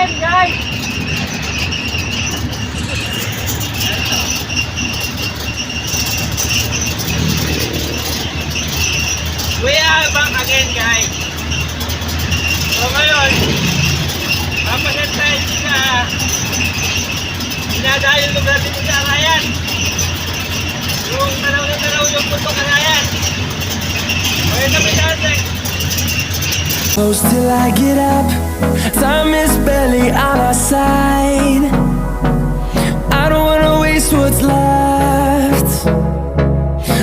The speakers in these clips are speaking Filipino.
again, guys! We are back again, guys. So ngayon, papalit tayo sa dinadayo lugar dito sa Arayan. Yung tanaw yung putok Arayan. Okay na ba natin? Close till I get up, time is barely on our side. I don't wanna waste what's left.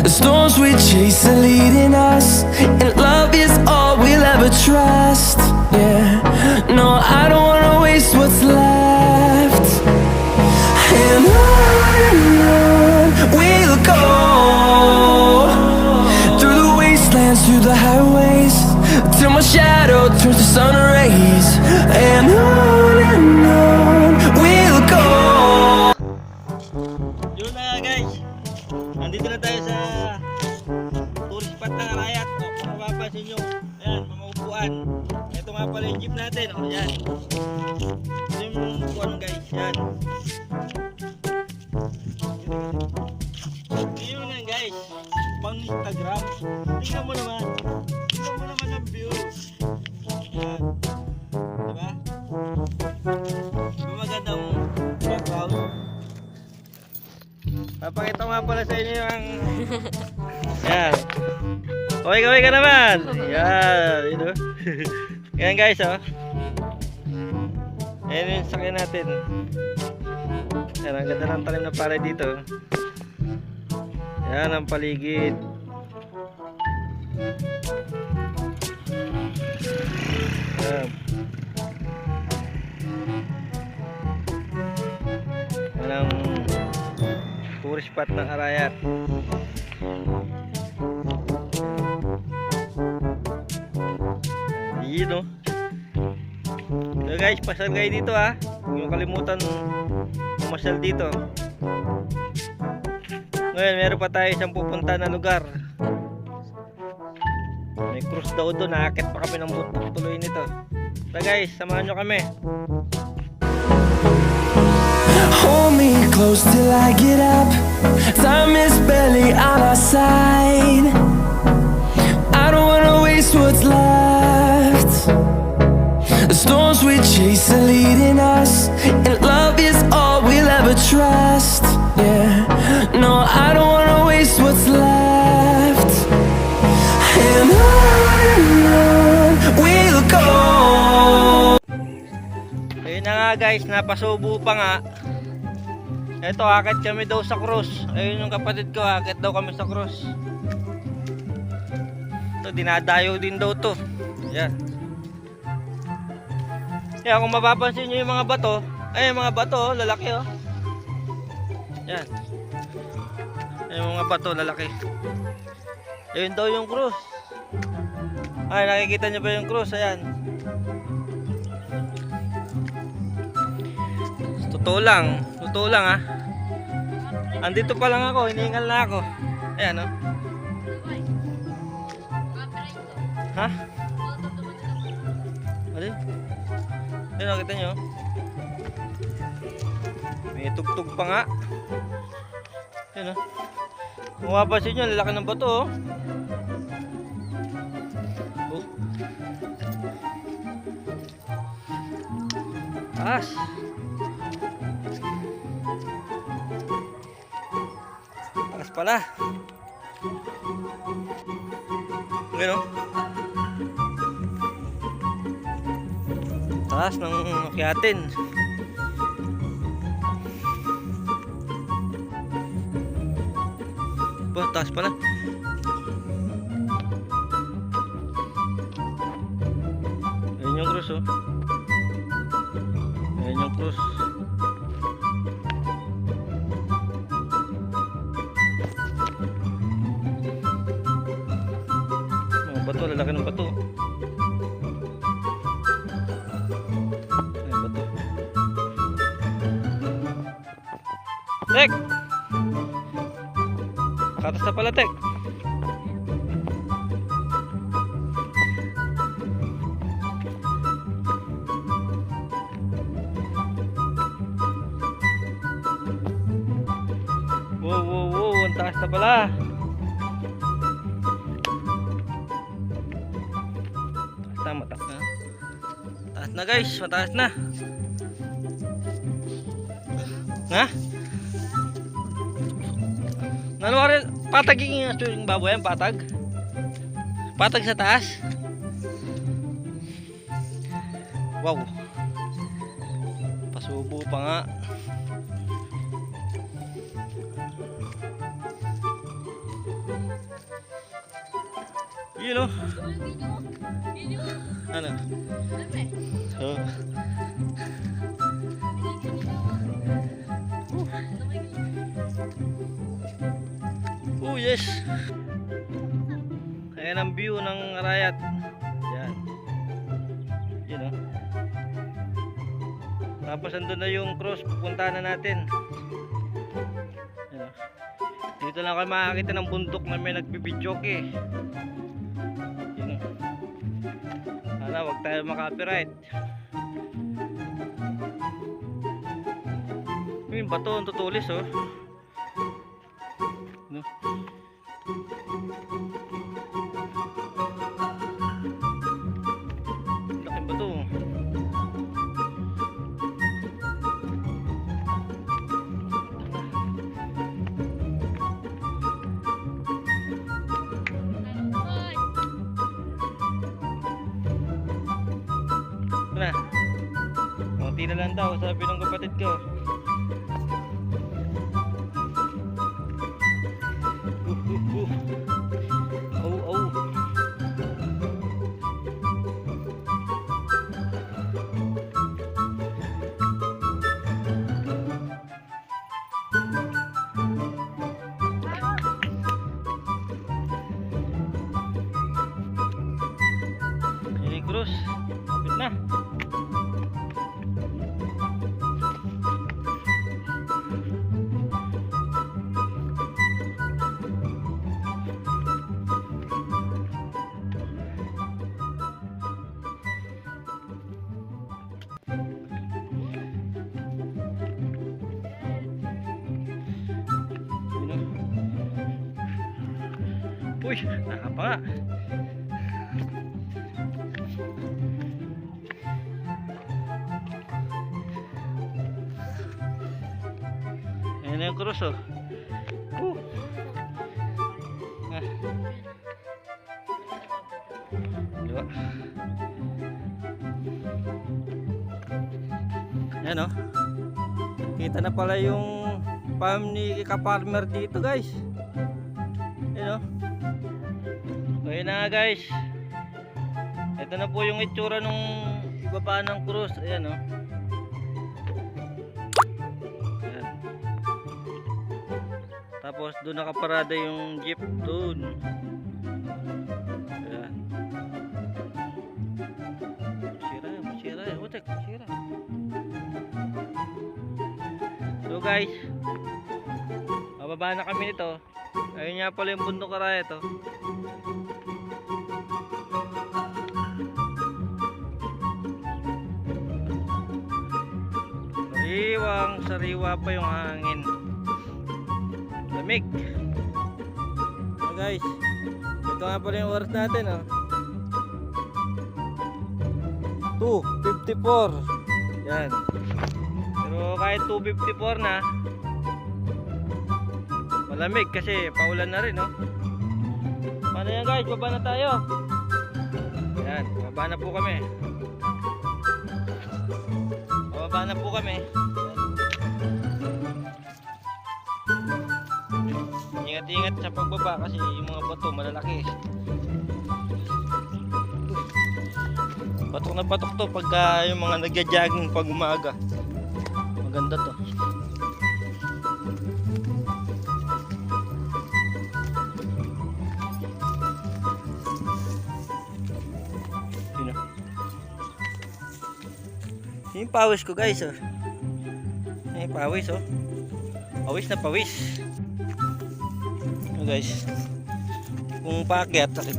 The storms we chase are leading us, and love is all we'll ever trust. Yeah, no, I don't wanna waste what's left. And on we'll go, through the wastelands, through the highways, till my shadow turns to sun rays. And on we'll go. Yun na guys, nandito na tayo sa tourist spot ng Arayat. Kung mapapansin nyo, ayan, mga upuan. Ito nga pala yung jeep natin, o yan. Ito yung upuan guys, yan. Ngayon nga guys, pang Instagram. Tingnan mo naman ang view. Yan. Diba? Magandang background. Papakita ko nga pala sa inyo yung yan. Kaway ka naman. Yan, you know. Yan guys, oh. Ayan yung sakyan natin. Yan, ang ganda ng talim na pare dito. Yan ang paligid. Yan. Yan ang tourist spot ng Arayat. Yun o. So guys, pasal kayo dito ha. Huwag yung kalimutan pumasyal dito. Ngayon meron pa tayo isang pupunta na lugar. May cruise daw doon. Nakakit pa kami ng bundok tuloy nito. So guys, samahan nyo kami. Hold me close till I get up, time is barely on our side. I don't wanna waste what's left. The storms we chase are leading us, and love is all we'll ever trust. Yeah, no, I don't wanna waste what's left. And on we'll go. Ayun na nga guys, napasubo pa nga. Eto, akit kami daw sa cross. Ayun yung kapatid ko, akit daw kami sa cross. Ito, dinadayo din daw to. Yan. Kaya kung mapapansin nyo yung mga bato, ay mga bato, lalaki oh. Yan. Yung mga bato, lalaki. Ayun daw yung cross. Ay, nakikita nyo ba yung cross? Ayan. Totoo lang ha. Andito pa lang ako, hinihingal na ako. Ayan oh. Ha? Alin? Ayun, nakita nyo. May tugtog pa nga. Ayan oh. Kung mapapansin nyo, lalaki ng bato oh. Oh. Taas. Taas pala. Ayan o. Taas ng akyatin. Ba, taas pala. Ayan yung cruise oh. Ayan yung cruise. Mga bato, lalaki ng bato. Ayan, bato. Tek! Katas na pala, Tek. Mataas na pala. Mataas na. Mataas na guys, mataas na. Nga? Ano ka rin? Patag yung baboy yan, patag? Patag sa taas? Wow. Pasubo pa nga. Yun o. Ano? Oh. Oh yes. Ayan ang view ng Arayat. Yan. Yun o. Tapos andun na yung cross. Pupuntahan na natin. Yan o. Dito lang kayo makakita ng bundok na may nagbibidyoke. Yun o. Sana wag tayo maka-copyright. Yung bato ang tutulis oh. No? Laking bato. Na. Konti na lang daw, sabi ng kapatid ko. Oh, oh. Ini krus, kapit na. Uy, nakapa nga. Ayan na yung krus oh. Ah. Diba? Ayan oh. Kita na pala yung farm ni ka-farmer dito guys. Ayan oh. Ayun na nga guys. Ito na po yung itsura nung ibaba ng krus. Ayan o. Ayan. Tapos doon nakaparada yung jeep doon. Ayan. Masira. Utek, masira. So guys, mababa na kami nito. Ayun nga pala yung bundok Arayat to. Sariwa pa yung hangin. Lamig. So guys, ito nga pala yung oras natin oh. 2:54. Yan. Pero kahit 2:54 na, malamig kasi paulan na rin oh. Paano yan guys? Baba na tayo. Yan, baba na po kami. Baba na po kami. Ingat-ingat sa pagbaba kasi yung mga bato malalaki. Batok na batok to pagka yung mga nagja-jogging pag umaga. Maganda to. Yung pawis ko guys oh. Yung pawis oh. Pawis na pawis. Oh, guys. Kung paakyat sakit.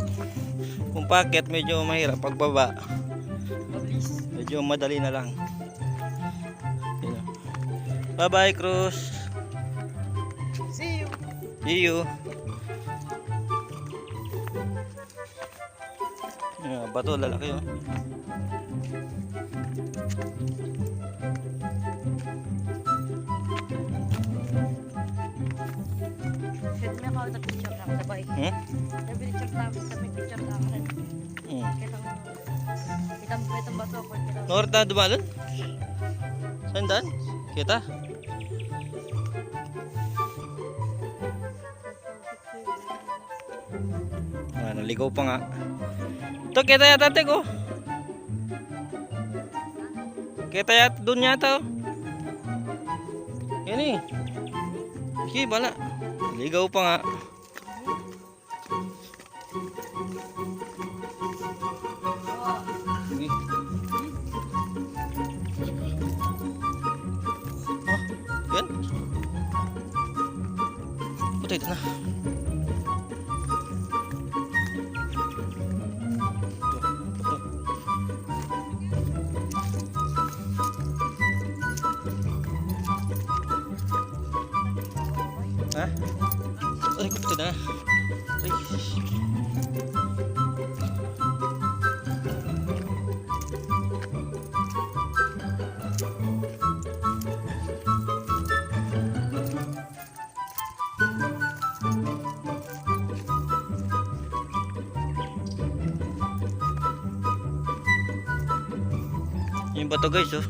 Kung paakyat medyo mahirap, pagbaba medyo madali na lang. Bye bye Cruz. See you. Iyo. Yung bato lalaki oh. Pwede na ako nag-picture lang sabay. Hmm? Nag-picture lang, nag-picture lang. Hmm. Kitang bato ko. Norit na dumalon? Saan daan? Kita? Ah, naligaw pa nga. Ito, kita yata tek oh. Kita yata, doon yata oh. Yan eh. Sige, bala. Naligaw pa nga. Sige. Oh, yan. Puti, ito na. Ha? Ay, ito na. Ay. Yung bato guys oh.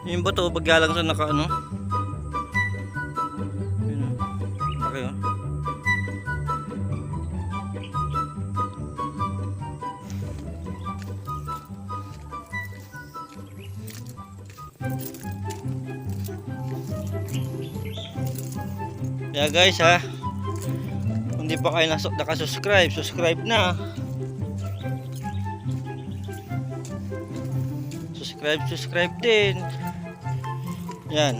Yung bato bagyalang sa naka ano. Yun oh. Okay oh. Yeah guys ha. Kung di pa kayo nakasubscribe, subscribe na. Subscribe din. Yan.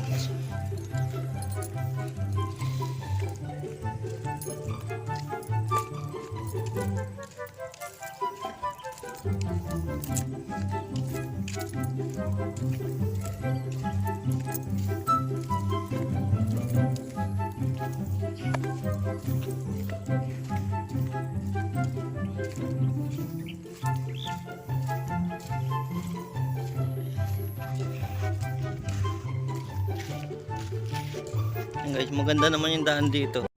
Guys, maganda naman yung daan dito.